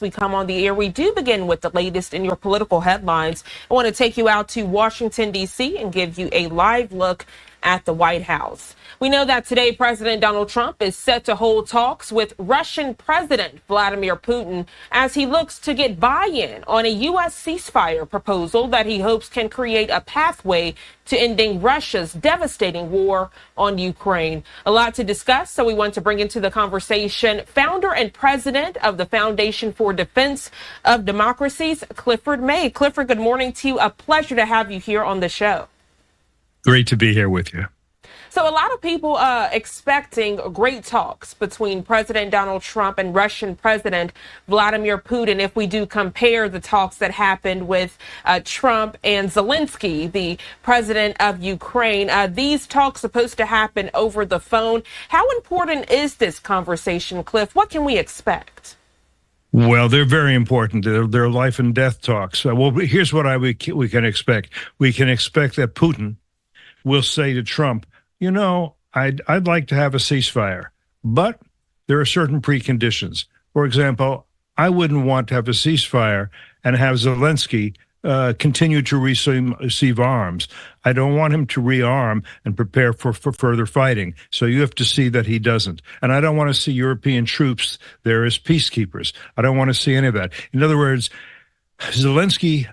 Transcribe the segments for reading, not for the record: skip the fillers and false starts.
We come on the air. We do begin with the latest in your political headlines. I want to take you out to Washington, D.C. and give you a live look at the White House. We know that today President Donald Trump is set to hold talks with Russian President Vladimir Putin as he looks to get buy-in on a U.S. ceasefire proposal that he hopes can create a pathway to ending Russia's devastating war on Ukraine. A lot to discuss, so we want to bring into the conversation founder and president of the Foundation for Defense of Democracies, Clifford May. Clifford, good morning to you. A pleasure to have you here on the show. Great to be here with you. So a lot of people expecting great talks between President Donald Trump and Russian President Vladimir Putin. If we do compare the talks that happened with Trump and Zelensky, the president of Ukraine, these talks supposed to happen over the phone. How important is this conversation, Cliff? What can we expect? Well, they're very important. They're life and death talks. Well, here's what we can expect. We can expect that Putin will say to Trump, you know, I'd like to have a ceasefire, but there are certain preconditions. For example, I wouldn't want to have a ceasefire and have Zelensky continue to receive arms. I don't want him to rearm and prepare for further fighting. So you have to see that he doesn't. And I don't want to see European troops there as peacekeepers. I don't want to see any of that. In other words, Zelensky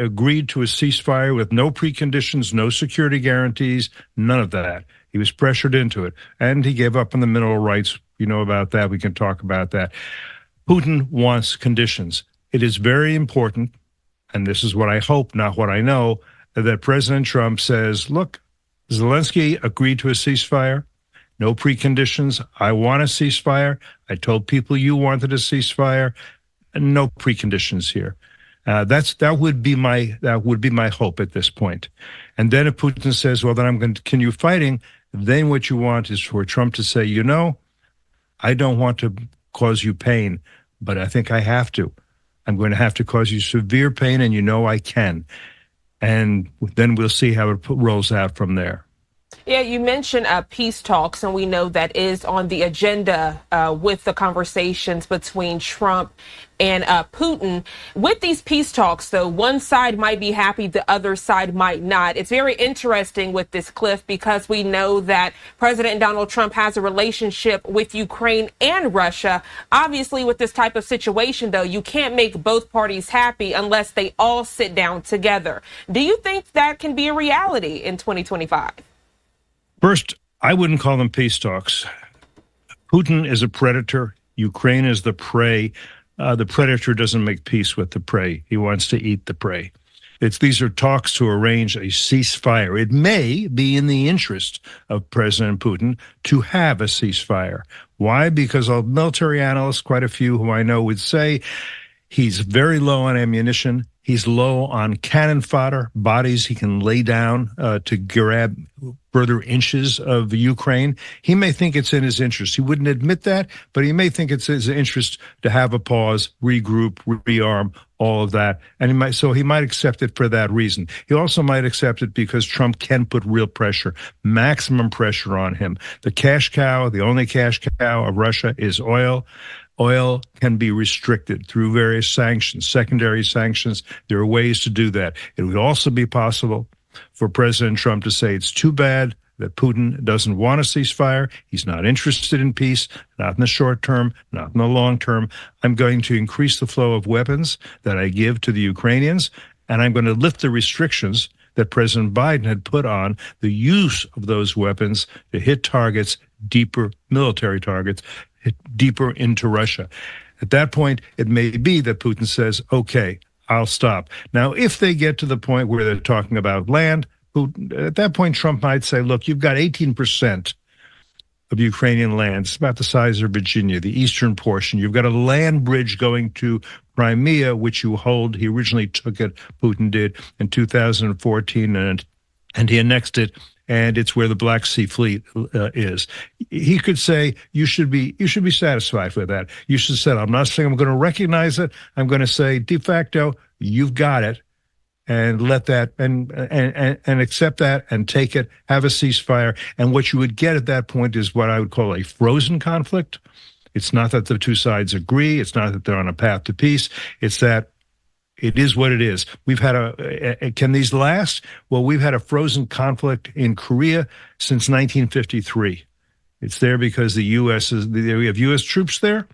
agreed to a ceasefire with no preconditions, no security guarantees, none of that. He was pressured into it, and he gave up on the mineral rights. You know about that. We can talk about that. Putin wants conditions. It is very important, and this is what I hope, not what I know, that President Trump says, look, Zelensky agreed to a ceasefire, no preconditions. I want a ceasefire. I told people you wanted a ceasefire. No preconditions here. That would be my hope at this point. And then if Putin says, well, then I'm going to continue fighting, then what you want is for Trump to say, you know, I don't want to cause you pain, but I think I have to. I'm going to have to cause you severe pain, and you know I can. And then we'll see how it rolls out from there. Yeah, you mentioned peace talks, and we know that is on the agenda with the conversations between Trump and Putin. With these peace talks, though, one side might be happy, the other side might not. It's very interesting with this, Cliff, because we know that President Donald Trump has a relationship with Ukraine and Russia. Obviously, with this type of situation, though, you can't make both parties happy unless they all sit down together. Do you think that can be a reality in 2025? First, I wouldn't call them peace talks. Putin is a predator. Ukraine is the prey. The predator doesn't make peace with the prey. He wants to eat the prey. These are talks to arrange a ceasefire. It may be in the interest of President Putin to have a ceasefire. Why? Because military analysts, quite a few who I know, would say he's very low on ammunition. He's low on cannon fodder, bodies he can lay down to grab further inches of Ukraine. He may think it's in his interest. He wouldn't admit that, but he may think it's his interest to have a pause, regroup, rearm, all of that. And he might accept it for that reason. He also might accept it because Trump can put real pressure, maximum pressure on him. The cash cow, the only cash cow of Russia is oil. Oil can be restricted through various sanctions, secondary sanctions. There are ways to do that. It would also be possible for President Trump to say it's too bad that Putin doesn't want a ceasefire. He's not interested in peace, not in the short term, not in the long term. I'm going to increase the flow of weapons that I give to the Ukrainians, and I'm going to lift the restrictions that President Biden had put on the use of those weapons to hit targets, deeper military targets, deeper into Russia. At that point, it may be that Putin says, okay, I'll stop. Now, if they get to the point where they're talking about land, at that point, Trump might say, look, you've got 18% of Ukrainian land. It's about the size of Virginia, the eastern portion. You've got a land bridge going to Crimea, which you hold. He originally took it, Putin did, in 2014, and he annexed it. And it's where the Black Sea Fleet is. He could say, you should be satisfied with that. You should say, I'm not saying I'm going to recognize it. I'm going to say, de facto, you've got it, and let that and accept that and take it. Have a ceasefire. And what you would get at that point is what I would call a frozen conflict. It's not that the two sides agree. It's not that they're on a path to peace. It's that it is what it is. We've had can these last? Well, we've had a frozen conflict in Korea since 1953. It's there because the U.S. we have U.S. troops there,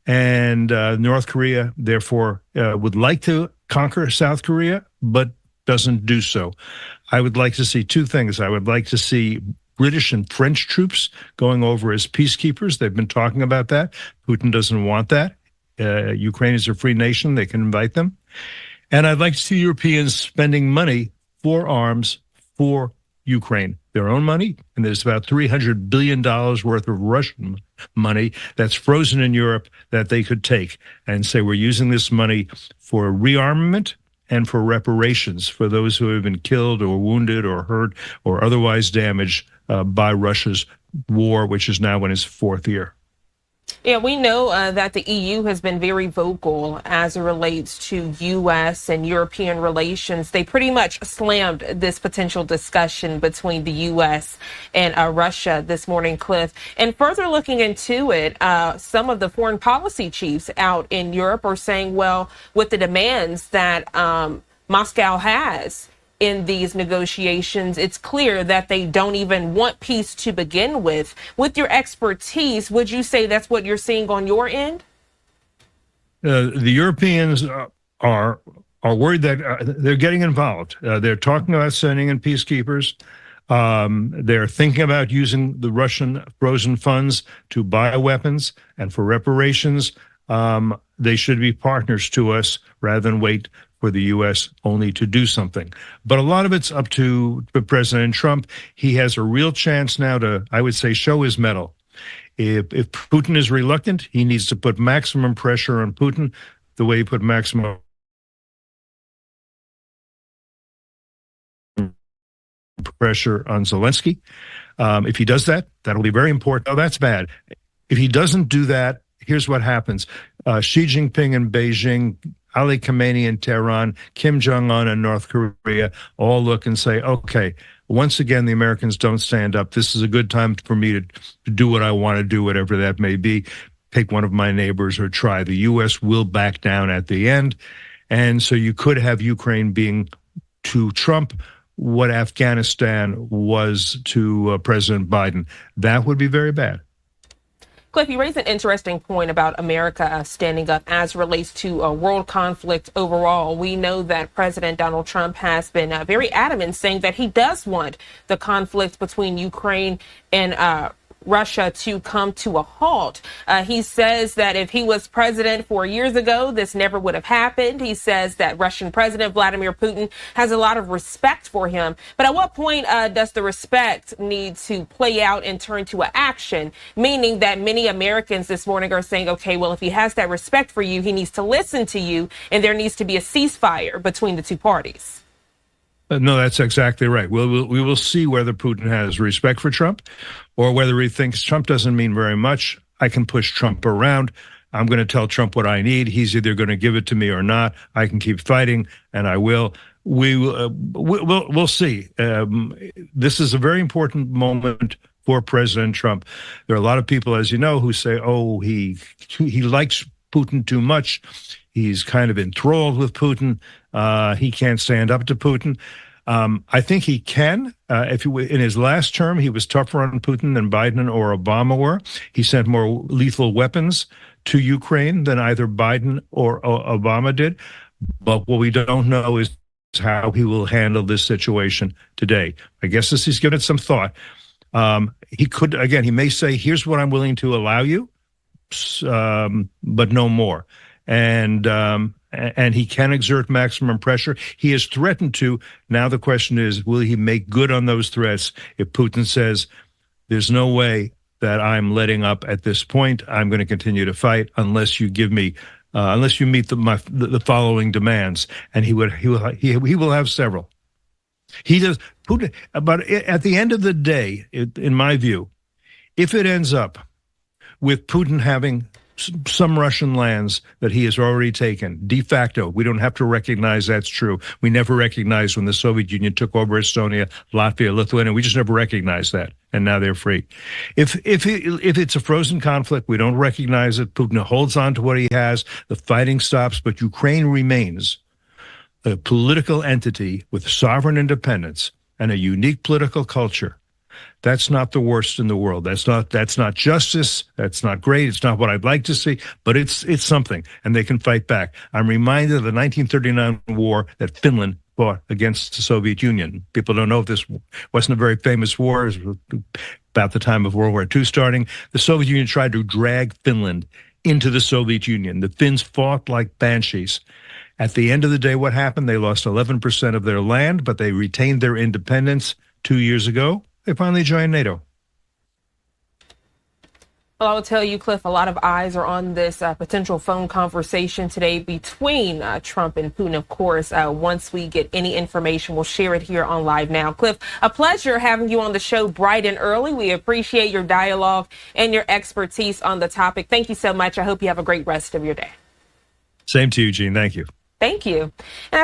and North Korea, therefore, would like to conquer South Korea, but doesn't do so. I would like to see two things. I would like to see British and French troops going over as peacekeepers. They've been talking about that. Putin doesn't want that. Ukraine is a free nation. They can invite them. And I'd like to see Europeans spending money for arms for Ukraine, their own money. And there's about $300 billion worth of Russian money that's frozen in Europe that they could take and say, we're using this money for rearmament and for reparations for those who have been killed or wounded or hurt or otherwise damaged by Russia's war, which is now in its fourth year. Yeah, we know that the EU has been very vocal as it relates to U.S. and European relations. They pretty much slammed this potential discussion between the U.S. and Russia this morning, Cliff. And further looking into it, some of the foreign policy chiefs out in Europe are saying, well, with the demands that Moscow has in these negotiations, it's clear that they don't even want peace to begin with. With your expertise, would you say that's what you're seeing on your end? The Europeans are worried that they're getting involved. They're talking about sending in peacekeepers. They're thinking about using the Russian frozen funds to buy weapons and for reparations. They should be partners to us rather than wait for the U.S. only to do something. But a lot of it's up to President Trump. He has a real chance now to, I would say, show his mettle. If Putin is reluctant, he needs to put maximum pressure on Putin the way he put maximum pressure on Zelensky. If he does that, that'll be very important. Oh, that's bad. If he doesn't do that, here's what happens. Xi Jinping in Beijing, Ali Khamenei in Tehran, Kim Jong-un in North Korea all look and say, okay, once again, the Americans don't stand up. This is a good time for me to do what I want to do, whatever that may be, take one of my neighbors or try. The U.S. will back down at the end. And so you could have Ukraine being to Trump what Afghanistan was to President Biden. That would be very bad. Cliff, you raised an interesting point about America standing up as relates to a world conflict overall. We know that President Donald Trump has been very adamant saying that he does want the conflict between Ukraine and Russia to come to a halt. He says that if he was president 4 years ago, this never would have happened. He says that Russian President Vladimir Putin has a lot of respect for him. But at what point does the respect need to play out and turn to an action? Meaning that many Americans this morning are saying, okay, well, if he has that respect for you, he needs to listen to you, and there needs to be a ceasefire between the two parties. No, that's exactly right. We will see whether Putin has respect for Trump or whether he thinks Trump doesn't mean very much. I can push Trump around. I'm going to tell Trump what I need. He's either going to give it to me or not. I can keep fighting, and I will. We'll see. This is a very important moment for President Trump. There are a lot of people, as you know, who say, oh, he likes Putin too much. He's kind of enthralled with Putin. He can't stand up to Putin. I think he can. In his last term, he was tougher on Putin than Biden or Obama were. He sent more lethal weapons to Ukraine than either Biden or Obama did. But what we don't know is how he will handle this situation today. I guess this he's given it some thought. He could, again, he may say, here's what I'm willing to allow you, but no more. And he can exert maximum pressure. He has threatened to. Now the question is, will he make good on those threats? If Putin says, there's no way that I'm letting up at this point, I'm going to continue to fight unless you give me, unless you meet the following demands. And he will have several. He does. Putin, but at the end of the day, in my view, if it ends up with Putin having some Russian lands that he has already taken, de facto. We don't have to recognize that's true. We never recognized when the Soviet Union took over Estonia, Latvia, Lithuania. We just never recognized that. and now they're free. If it's a frozen conflict, we don't recognize it. Putin holds on to what he has. The fighting stops, but Ukraine remains a political entity with sovereign independence and a unique political culture. That's not the worst in the world. That's not justice. That's not great. It's not what I'd like to see, but it's something, and they can fight back. I'm reminded of the 1939 war that Finland fought against the Soviet Union. People don't know if this wasn't a very famous war. It was about the time of World War II starting. The Soviet Union tried to drag Finland into the Soviet Union. The Finns fought like banshees. At the end of the day, what happened? They lost 11% of their land, but they retained their independence 2 years ago. They finally joined NATO. Well, I will tell you, Cliff, a lot of eyes are on this potential phone conversation today between Trump and Putin. Of course, once we get any information, we'll share it here on Live Now. Cliff, a pleasure having you on the show bright and early. We appreciate your dialogue and your expertise on the topic. Thank you so much. I hope you have a great rest of your day. Same to you, Gene. Thank you. Thank you. And